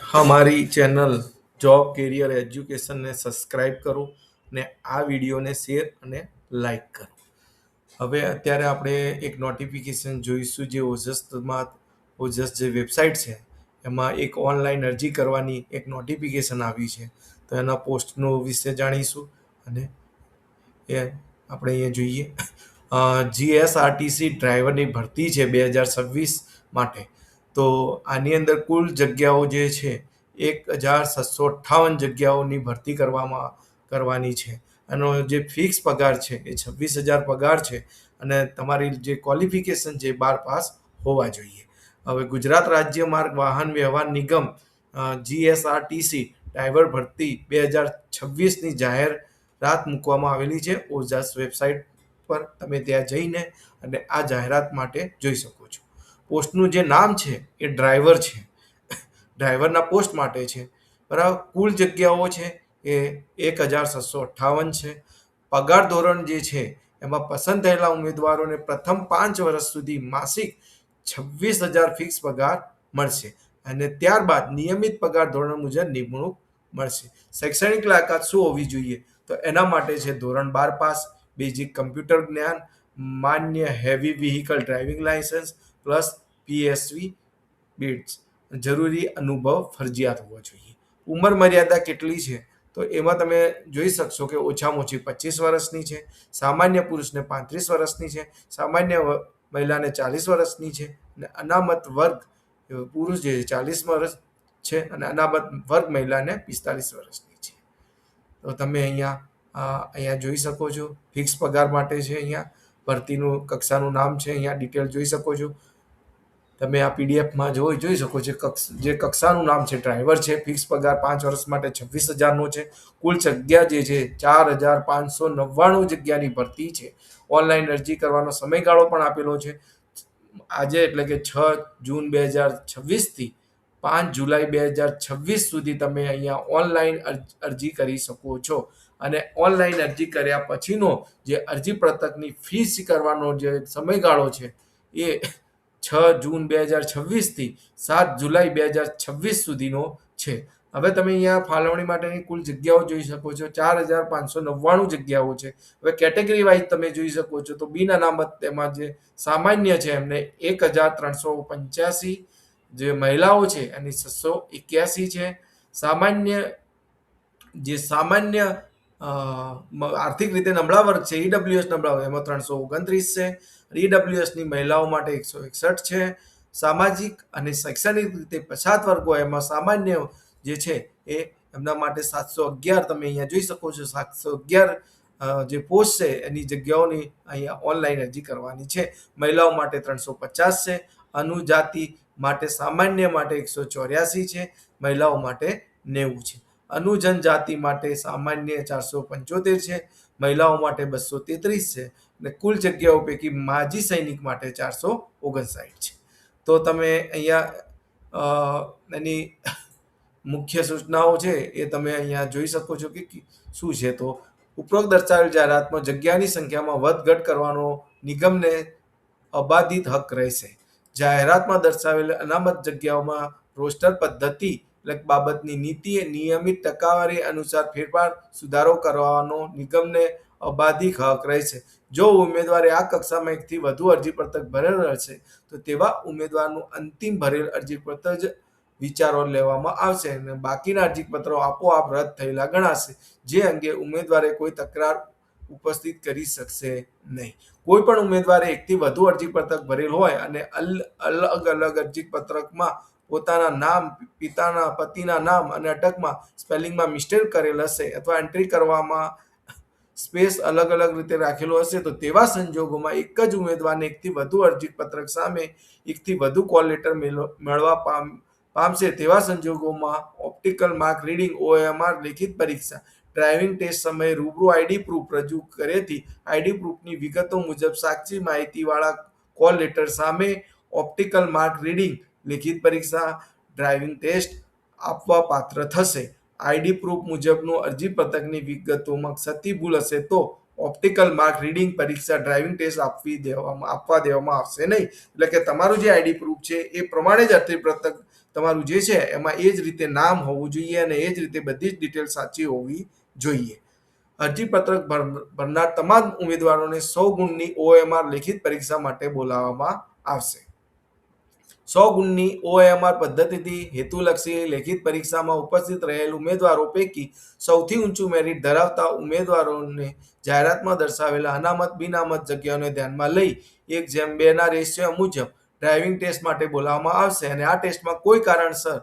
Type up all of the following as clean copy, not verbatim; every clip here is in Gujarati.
हमारी चैनल जॉब કેરિયર એજ્યુકેશનને સબસ્ક્રાઇબ કરો ને આ વિડીયોને શેર અને લાઈક કરો. હવે અત્યારે આપણે એક નોટિફિકેશન જોઈશું જે ઓજસ જે વેબસાઇટ છે એમાં એક ઓનલાઈન અરજી કરવાની એક નોટિફિકેશન આવી છે. તો એના પોસ્ટનો વિશે જાણીશું અને એ આપણે અહીંયા જોઈએ. જીએસઆરટીસી ડ્રાઈવરની ભરતી છે 2026 માટે. તો આની અંદર કુલ જગ્યાઓ જે છે 1758 જગ્યાઓની ભરતી કરવાની છે. આનો જે ફિક્સ પગાર છે એ 26,000 પગાર છે અને તમારી જે ક્વોલિફિકેશન છે 12 પાસ હોવા જોઈએ. હવે ગુજરાત રાજ્ય માર્ગ વાહન વ્યવહાર નિગમ જીએસઆરટીસી ડ્રાઈવર ભરતી 2026ની જાહેરાત મૂકવામાં આવેલી છે ઓજસ વેબસાઇટ પર. તમે ત્યાં જઈને અને આ જાહેરાત માટે જોઈ શકો છો. પોસ્ટનું જે નામ છે એ ડ્રાઈવર છે, ડ્રાઈવરના પોસ્ટ માટે છે. બરાબર. કુલ જગ્યાઓ છે એ 1758 છે. પગાર ધોરણ જે છે એમાં પસંદ થયેલા ઉમેદવારોને પ્રથમ 5 વર્ષ સુધી માસિક 26,000 ફિક્સ પગાર મળશે અને ત્યારબાદ નિયમિત પગાર ધોરણ મુજબ નિમણૂક મળશે. શૈક્ષણિક લાયકાત શું હોવી જોઈએ? તો એના માટે છે ધોરણ 12 પાસ, બેઝિક કમ્પ્યુટર જ્ઞાન, માન્ય heavy vehicle driving licence plus PSV બીટ્સ. જરૂરી અનુભવ ફરજિયાત હોવો જોઈએ. ઉંમર મર્યાદા કેટલી છે? તો એમાં તમે જોઈ શકશો કે ઓછામાં ઓછી 25 વર્ષની છે, સામાન્ય પુરુષને 35 વર્ષની છે, સામાન્ય મહિલાને 40 વર્ષની છે અને અનામત વર્ગ પુરુષ જે 40 વર્ષ છે અને અનામત વર્ગ મહિલાને 45 વર્ષની છે. તો તમે અહીંયા જોઈ શકો છો. ફિક્સ પગાર માટે છે. અહીંયા ભરતીનું કક્ષાનું નામ છે. અહીંયા ડિટેલ જોઈ શકો છો. તમે આ પીડીએફમાં જોઈ શકો છો. જે કક્ષાનું નામ છે ડ્રાઈવર છે. ફિક્સ પગાર 5 વર્ષ માટે 26,000નો છે. કુલ જગ્યા જે છે 4,599 જગ્યાની ભરતી છે. ઓનલાઈન અરજી કરવાનો સમયગાળો પણ આપેલો છે. આજે એટલે કે 6 જૂન 2026 થી 5 જુલાઈ 2026 સુધી તમે અહીંયા ઓનલાઈન અરજી કરી શકો છો. અને ઓનલાઈન અરજી કર્યા પછીનો જે અરજી પત્રકની ફી સ્વીકારવાનો જે સમયગાળો છે એ 6 જૂન 2026થી 7 જુલાઈ 2026 સુધીનો છે. હવે તમે અહીંયા ફાળવણી માટેની કુલ જગ્યાઓ જોઈ શકો છો. 4,599 જગ્યાઓ છે. હવે કેટેગરી વાઇઝ તમે જોઈ શકો છો તો બિન અનામત તેમાં જે સામાન્ય છે એમને 1,385, જે મહિલાઓ છે એની 681 છે. સામાન્ય આર્થિક રીતે નબળા વર્ગ છે, ઈડબ્લ્યુએસ નબળા વર્ગ, એમાં 329 છે. ઈડબ્લ્યુએસની મહિલાઓ માટે 161 છે. સામાજિક અને શૈક્ષણિક રીતે પછાત વર્ગો એમાં સામાન્ય જે છે એ એમના માટે 711 તમે અહીંયા જોઈ શકો છો. 711 જે પોસ્ટ છે એની જગ્યાઓની અહીંયા ઓનલાઈન અરજી કરવાની છે. મહિલાઓ માટે 350 છે. અનુજાતિ માટે સામાન્ય માટે 184 છે. મહિલાઓ માટે 90 છે. અનુજનજાતિ માટે સામાન્ય 475 છે. મહિલાઓ માટે 233 છે અને કુલ જગ્યાઓ પૈકી માજી સૈનિક માટે 459 છે. તો તમે અહીંયા એની મુખ્ય સૂચનાઓ છે એ તમે અહીંયા જોઈ શકો છો કે શું છે. તો ઉપરોક્ત દર્શાવેલ જાહેરાતમાં જગ્યાની સંખ્યામાં વધઘટ કરવાનો નિગમને અબાધિત હક રહેશે. જાહેરાતમાં દર્શાવેલ અનામત જગ્યાઓમાં રોસ્ટર પદ્ધતિ બાબતની નીતિ નિયમિત ટકાવારી અનુસાર ફેરફાર સુધારો કરવાનો નિગમને અબાધિત હક રહેશે. જો ઉમેદવારે આ કક્ષામાં એકથી વધુ અરજીપત્રક ભરેલ હશે તો તેવા ઉમેદવારનું અંતિમ ભરેલ અરજીપત્ર જ વિચારો લેવામાં આવશે અને બાકીના અરજીપત્રો આપોઆપ રદ થયેલા ગણાશે, જે અંગે ઉમેદવારે કોઈ તકરાર ઉપસ્થિત કરી શકશે નહીં. કોઈ પણ ઉમેદવારે એકથી વધુ અરજીપત્રક ભરેલ હોય અને અલગ અલગ અરજીપત્રકમાં પોતાના નામ, પિતાના પતિના નામ અને અટકમાં સ્પેલિંગમાં મિસ્ટેક કરેલ હશે અથવા એન્ટ્રી કરવામાં સ્પેસ અલગ અલગ રીતે રાખેલો હશે તો તેવા સંજોગોમાં એક જ ઉમેદવારને એકથી વધુ અરજીપત્રક સામે એકથી વધુ કોલ લેટર મળવા પામશે. તેવા સંજોગોમાં ઓપ્ટિકલ માર્ક રીડિંગ OMR લેખિત પરીક્ષા ડ્રાઇવિંગ ટેસ્ટ સમયે રૂબરૂ આઈડી પ્રૂફ રજૂ કરેથી આઈડી પ્રૂફની વિગતો મુજબ સાચી માહિતીવાળા કોલ લેટર સામે ઓપ્ટિકલ માર્ક રીડિંગ લેખિત પરીક્ષા ડ્રાઇવિંગ ટેસ્ટ આપવા પાત્ર થશે. આઈડી પ્રૂફ મુજબનું અરજીપત્રકની વિગતોમાં સતી ભૂલ હશે તો ઓપ્ટિકલ માર્ક રીડિંગ પરીક્ષા ડ્રાઇવિંગ ટેસ્ટ આપવા દેવામાં આવશે નહીં. એટલે કે તમારું જે આઈડી પ્રૂફ છે એ પ્રમાણે જ અરજીપત્રક તમારું જે છે એમાં એ જ રીતે નામ હોવું જોઈએ અને એ જ રીતે બધી જ ડિટેલ સાચી હોવી જોઈએ. અરજીપત્રક ભરનાર તમામ ઉમેદવારોને 100 ગુણની OMR લેખિત પરીક્ષા માટે બોલાવવામાં આવશે. 100 ગુણની OMR પદ્ધતિથી હેતુલક્ષી લેખિત પરીક્ષામાં ઉપસ્થિત રહેલ ઉમેદવારો પૈકી સૌથી ઊંચું મેરિટ ધરાવતા ઉમેદવારોને જાહેરાતમાં દર્શાવેલા અનામત બિનઆમત જગ્યાઓને ધ્યાનમાં લઈ 1:2 ના રેશિયો મુજબ ડ્રાઇવિંગ ટેસ્ટ માટે બોલાવવામાં આવશે અને આ ટેસ્ટમાં કોઈ કારણસર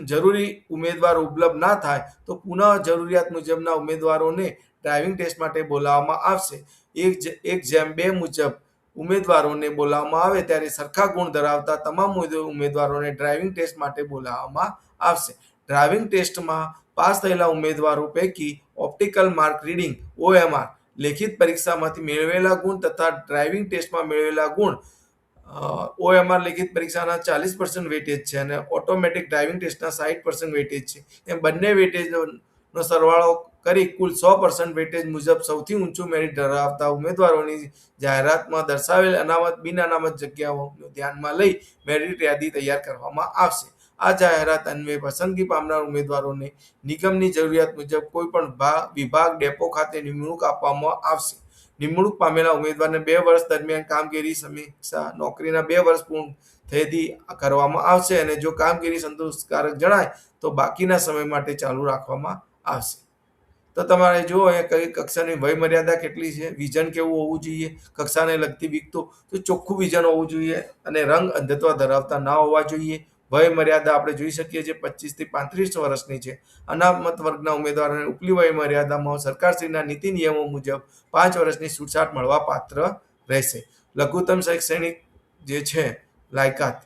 જરૂરી ઉમેદવાર ઉપલબ્ધ ના થાય તો પુનઃ જરૂરિયાત મુજબના ઉમેદવારોને ડ્રાઇવિંગ ટેસ્ટ માટે બોલાવવામાં આવશે. 1:2 મુજબ ઉમેદવારોને બોલાવવામાં આવે ત્યારે સરખા ગુણ ધરાવતા તમામ ઉમેદવારોને ડ્રાઇવિંગ ટેસ્ટ માટે બોલાવવામાં આવશે. ડ્રાઇવિંગ ટેસ્ટમાં પાસ થયેલા ઉમેદવારો પૈકી ઓપ્ટિકલ માર્ક રીડિંગ OMR લેખિત પરીક્ષામાંથી મેળવેલા ગુણ તથા ડ્રાઇવિંગ ટેસ્ટમાં મેળવેલા ગુણ OMR લેખિત પરીક્ષાના 40% વેટેજ છે અને ઓટોમેટિક ડ્રાઇવિંગ ટેસ્ટના 60% વેટેજ છે. એમ બંને વેટેજનો સરવાળો કરી કુલ 100% વેટેજ મુજબ સૌથી ઊંચું મેરિટ ધરાવતા ઉમેદવારોની જાહેરાતમાં દર્શાવેલ અનામત બિનઅનામત જગ્યાઓને ધ્યાનમાં લઈ મેરિટ યાદી તૈયાર કરવામાં આવશે. આ જાહેરાત અન્વયે પસંદગી પામનાર ઉમેદવારોને નિગમની જરૂરિયાત મુજબ કોઈપણ વિભાગ ડેપો ખાતે નિમણૂક આપવામાં આવશે. નિમણૂક પામેલા ઉમેદવારને 2 વર્ષ દરમિયાન કામગીરી સમીક્ષા નોકરીના 2 વર્ષ પૂર્ણ થયેથી કરવામાં આવશે અને જો કામગીરી સંતોષકારક જણાય તો બાકીના સમય માટે ચાલુ રાખવામાં આવશે. તો તમારે જુઓ અહીંયા કઈ કક્ષાની વય મર્યાદા કેટલી છે, વિઝન કેવું હોવું જોઈએ, કક્ષાને લગતી વિગતો તો ચોખ્ખું વિઝન હોવું જોઈએ અને રંગ અંધત્વ ધરાવતા ના હોવા જોઈએ. વય મર્યાદા આપણે જોઈ શકીએ છીએ 25 થી 35 વર્ષની છે. અનામત વર્ગના ઉમેદવારોને ઉપલી વય મર્યાદામાં સરકારશ્રીના નીતિ નિયમો મુજબ 5 વર્ષની છૂટછાટ મળવા પાત્ર રહેશે. લઘુત્તમ શૈક્ષણિક જે છે લાયકાત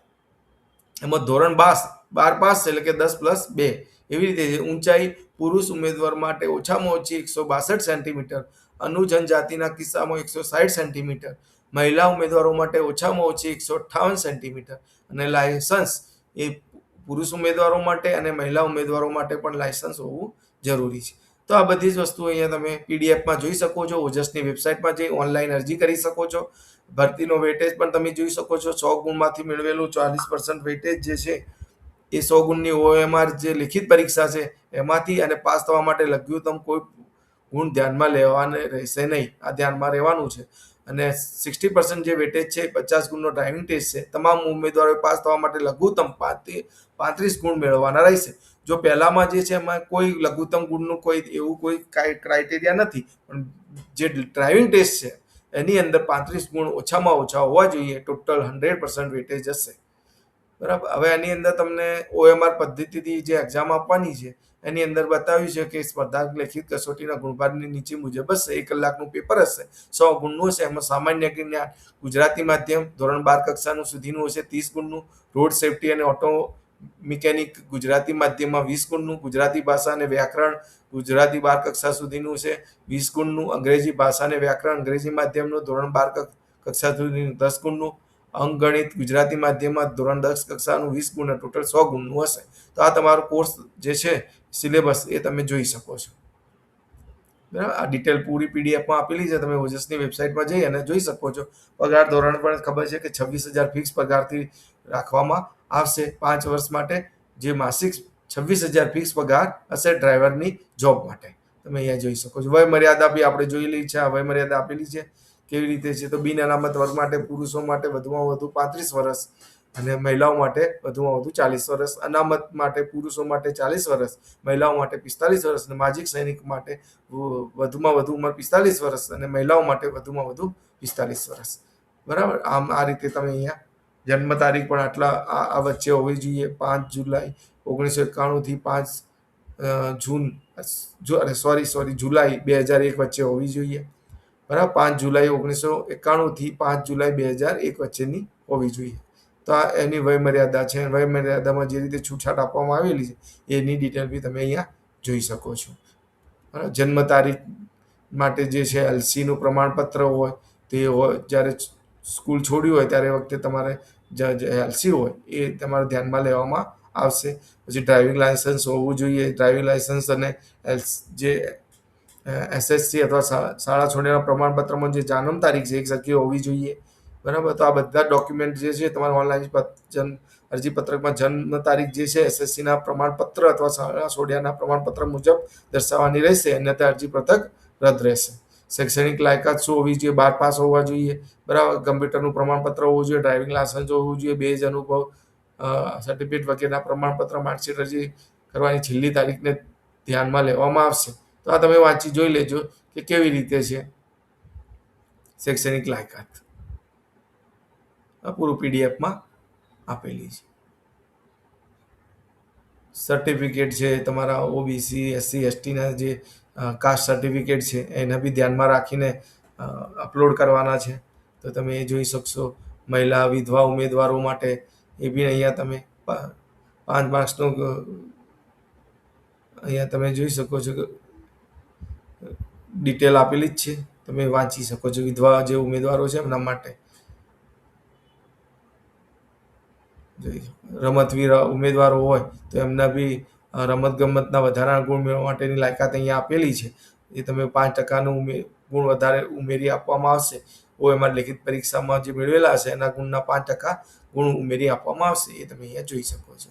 એમાં ધોરણ 12 પાસ એટલે કે 10+2 એવી રીતે ઊંચાઈ પુરુષ ઉમેદવાર માટે ઓછામાં ઓછી 162 સેન્ટીમીટર, અનુજનજાતિના કિસ્સામાં 160 સેન્ટીમીટર, મહિલા ઉમેદવારો માટે ઓછામાં ઓછી 158 સેન્ટીમીટર અને લાયસન્સ એ પુરુષ ઉમેદવારો માટે અને મહિલા ઉમેદવારો માટે પણ લાયસન્સ હોવું જરૂરી છે. તો આ બધી જ વસ્તુઓ અહીંયા તમે પીડીએફમાં જોઈ શકો છો. ઓજસની વેબસાઇટમાં જઈ ઓનલાઈન અરજી કરી શકો છો. ભરતીનો વેટેજ પણ તમે જોઈ શકો છો. 100 ગુણમાંથી મેળવેલું 40% વેટેજ જે છે એ 100 ગુણની OMR જે લેખિત પરીક્ષા છે એમાંથી અને પાસ થવા માટે લઘુત્તમ કોઈ ગુણ ધ્યાનમાં લેવાને રહેશે નહીં. આ ધ્યાનમાં રહેવાનું છે અને 60% જે વેટેજ છે 50 ગુણનો ડ્રાઇવિંગ ટેસ્ટ છે. તમામ ઉમેદવારોએ પાસ થવા માટે લઘુત્તમ 35 ગુણ મેળવવાના રહેશે. જો પહેલામાં જે છે એમાં કોઈ લઘુત્તમ ગુણનું કોઈ એવું કોઈ ક્રાઇટેરિયા નથી, પણ જે ડ્રાઇવિંગ ટેસ્ટ છે એની અંદર 35 ગુણ ઓછામાં ઓછા હોવા જોઈએ. ટોટલ 100% વેટેજ હશે. બરાબર. હવે આની અંદર તમને OMR પદ્ધતિથી જે એક્ઝામ આપવાની છે એની અંદર બતાવ્યું છે કે સ્પર્ધાત્મક લેખિત કસોટીના ગુણભારની નીચે મુજબ હશે. 1 કલાકનું પેપર હશે. 100 ગુણનું હશે. એમાં સામાન્ય જ્ઞાન, ગુજરાતી માધ્યમ, ધોરણ 12 કક્ષાનું સુધીનું હશે 30 ગુણનું, રોડ સેફટી અને ઓટો મિકેનિક ગુજરાતી માધ્યમમાં 20 ગુણનું, ગુજરાતી ભાષા અને વ્યાકરણ ગુજરાતી 12 કક્ષા સુધીનું છે 20 ગુણનું, અંગ્રેજી ભાષા અને વ્યાકરણ અંગ્રેજી માધ્યમનું ધોરણ 12 કક્ષા સુધીનું 10 ગુણનું, અંકગણિત ગુજરાતી માધ્યમમાં ધોરણ 10 કક્ષાનું 20 ગુણ, ટોટલ 100 ગુણનું હશે. તો આ તમારો કોર્સ જે છે સિલેબસ એ તમે જોઈ શકો છો. બરાબર. આ ડિટેલ પૂરી પીડીએફમાં આપેલી છે. તમે ઓજસની વેબસાઇટમાં જઈ અને જોઈ શકો છો. પગાર ધોરણ પણ ખબર છે કે 26,000 ફિક્સ પગારથી રાખવામાં આવશે 5 વર્ષ માટે, જે માસિક 26,000 ફિક્સ પગાર હશે ડ્રાઈવરની જોબ માટે. તમે અહીંયા જોઈ શકો છો. વય મર્યાદા બી આપણે જોયેલી છે. આ વય મર્યાદા આપેલી છે કેવી રીતે છે. તો બિન અનામત વર્ગ માટે પુરુષો માટે વધુમાં વધુ 35 વર્ષ અને મહિલાઓ માટે વધુમાં વધુ 40 વર્ષ. અનામત માટે પુરુષો માટે 40 વર્ષ, મહિલાઓ માટે 45 વર્ષ અને માજી સૈનિક માટે વધુમાં વધુ ઉંમર 45 વર્ષ અને મહિલાઓ માટે વધુમાં વધુ 45 વર્ષ. બરાબર. આમ આ રીતે તમે અહીંયા જન્મ તારીખ પણ આટલા આ વચ્ચે હોવી જોઈએ. 5 જુલાઈ 1991 થી 5 જુલાઈ 2001 વચ્ચે હોવી જોઈએ. બરાબર. 5 જુલાઈ 1991 થી 5 જુલાઈ 2001 વચ્ચેની હોવી જોઈએ. તો આ એની વય મર્યાદા છે. વય મર્યાદામાં જે રીતે છૂટછાટ આપવામાં આવેલી છે એની ડિટેલ બી તમે અહીંયા જોઈ શકો છો. બરાબર. જન્મ તારીખ માટે જે છે LCનું પ્રમાણપત્ર હોય તે હોય, જ્યારે સ્કૂલ છોડ્યું હોય ત્યારે વખતે તમારે જે LC હોય એ તમારે ધ્યાનમાં લેવામાં આવશે. પછી ડ્રાઇવિંગ લાયસન્સ હોવું જોઈએ. ડ્રાઇવિંગ લાયસન્સ અને જે SSC અથવા શાળા છોડ્યાના પ્રમાણપત્રમાં જે જન્મ તારીખ છે એક સરખી હોવી જોઈએ. બરાબર. તો આ બધા ડોક્યુમેન્ટ જે છે તમારે ઓનલાઈન અરજીપત્રકમાં જન્મ તારીખ જે છે એસએસસીના પ્રમાણપત્ર અથવા શાળા છોડ્યાના પ્રમાણપત્ર મુજબ દર્શાવવાની રહેશે, અન્યથા અરજીપત્રક રદ રહેશે. શૈક્ષણિક લાયકાત શું હોવી જોઈએ? 12 પાસ હોવા જોઈએ, બરાબર. કમ્પ્યુટરનું પ્રમાણપત્ર હોવું જોઈએ, ડ્રાઇવિંગ લાયસન્સ હોવું જોઈએ, 2 જ અનુભવ, સર્ટિફિકેટ વગેરેના પ્રમાણપત્ર, માર્કશીટ અરજી કરવાની છેલ્લી તારીખને ધ્યાનમાં લેવામાં આવશે. તો આ તમે વાંચી જોઈ લેજો કે કેવી રીતે છે શૈક્ષણિક લાયકાત. આ પૂરું પીડીએફમાં આપેલી છે. સર્ટિફિકેટ છે તમારા ઓબીસી, એસસી, એસટીના જે કાસ્ટ સર્ટિફિકેટ છે એને બી ધ્યાનમાં રાખીને અપલોડ કરવાના છે. તો તમે એ જોઈ શકશો. મહિલા વિધવા ઉમેદવારો માટે એ બી અહીંયા તમે 5 માર્ક્સનું અહીંયા તમે જોઈ શકો છો કે ડિટેલ આપેલી જ છે, તમે વાંચી શકો છો. વિધવા જે ઉમેદવારો છે એમના માટે. રમતવીર ઉમેદવારો હોય તો એમના બી રમતગમતના વધારાના ગુણ મેળવવા માટેની લાયકાત અહીંયા આપેલી છે. એ તમે 5% ગુણ વધારે ઉમેરી આપવામાં આવશે. ઓએમઆર લેખિત પરીક્ષામાં જે મેળવેલા હશે એના ગુણના 5% ગુણ ઉમેરી આપવામાં આવશે. એ તમે અહીંયા જોઈ શકો છો.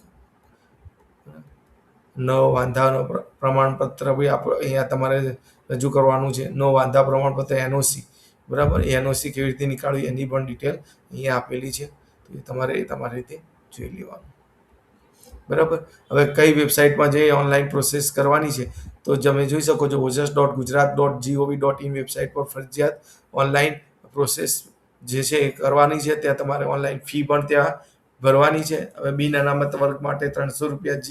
નવ વાંધાનો પ્રમાણપત્ર બી અહીંયા તમારે રજૂ કરવાનું છે. નવ વાંધા પ્રમાણપત્ર એનઓસી, બરાબર. એનઓસી કેવી રીતે નીકાળવી એની પણ ડિટેલ અહીંયા આપેલી છે. તો એ તમારી રીતે જોઈ લેવાનું, બરાબર. હવે કઈ વેબસાઇટમાં જે ઓનલાઈન પ્રોસેસ કરવાની છે તો તમે જોઈ શકો છો ojas.gujarat.gov.in વેબસાઇટ પર ફરજિયાત ઓનલાઈન પ્રોસેસ જે છે એ કરવાની છે. ત્યાં તમારે ઓનલાઈન ફી પણ ત્યાં ભરવાની છે. હવે બિન અનામત વર્ગ માટે 300 રૂપિયા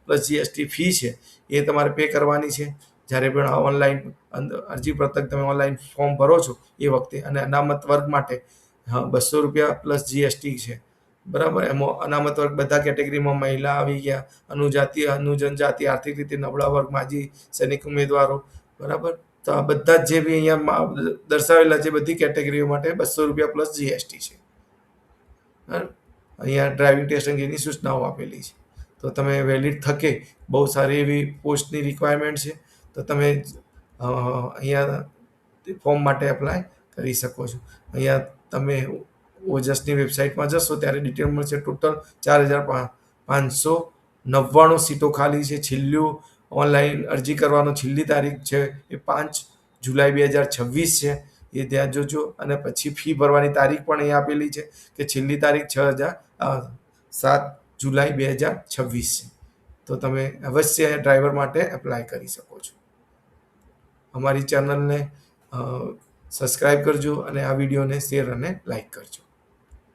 GST ફી છે એ તમારે પે કરવાની છે જ્યારે પણ ઓનલાઈન અરજીપત્રક તમે ઓનલાઈન ફોર્મ ભરો છો એ વખતે. અને અનામત વર્ગ માટે 200 રૂપિયા પ્લસ જીએસટી છે, બરાબર. એમાં અનામત વર્ગ બધા કેટેગરીમાં મહિલા આવી ગયા, અનુજાતિ, અનુજનજાતિ, આર્થિક રીતે નબળા વર્ગ, માજી સૈનિક ઉમેદવારો, બરાબર. તો આ બધા જે બી અહીંયા દર્શાવેલા છે બધી કેટેગરીઓ માટે 200 રૂપિયા પ્લસ જીએસટી છે. અહીંયા ડ્રાઇવિંગ ટેસ્ટ અંગેની સૂચનાઓ આપેલી છે. તો તમે વેલિડ થકે, બહુ સારી એવી પોસ્ટની રિક્વાયરમેન્ટ છે, તો તમે અહીંયા ફોર્મ માટે એપ્લાય કરી શકો છો. અહીંયા તમે ઓજસની વેબસાઇટમાં જશો ત્યારે ડિટેલ મળશે. ટોટલ 4,599 સીટો ખાલી છે. છેલ્લું ઓનલાઈન અરજી કરવાનો છેલ્લી તારીખ છે એ 5 જુલાઈ 2026 છે. એ ધ્યાન જોજો. અને પછી ફી ભરવાની તારીખ પણ અહીંયા આપેલી છે કે છેલ્લી તારીખ 7 જુલાઈ 2026 છે. તો તમે અવશ્ય ડ્રાઈવર માટે એપ્લાય કરી શકો છો. અમારી ચેનલને સબસ્ક્રાઈબ કરજો અને આ વિડીયોને શેર અને લાઈક કરજો.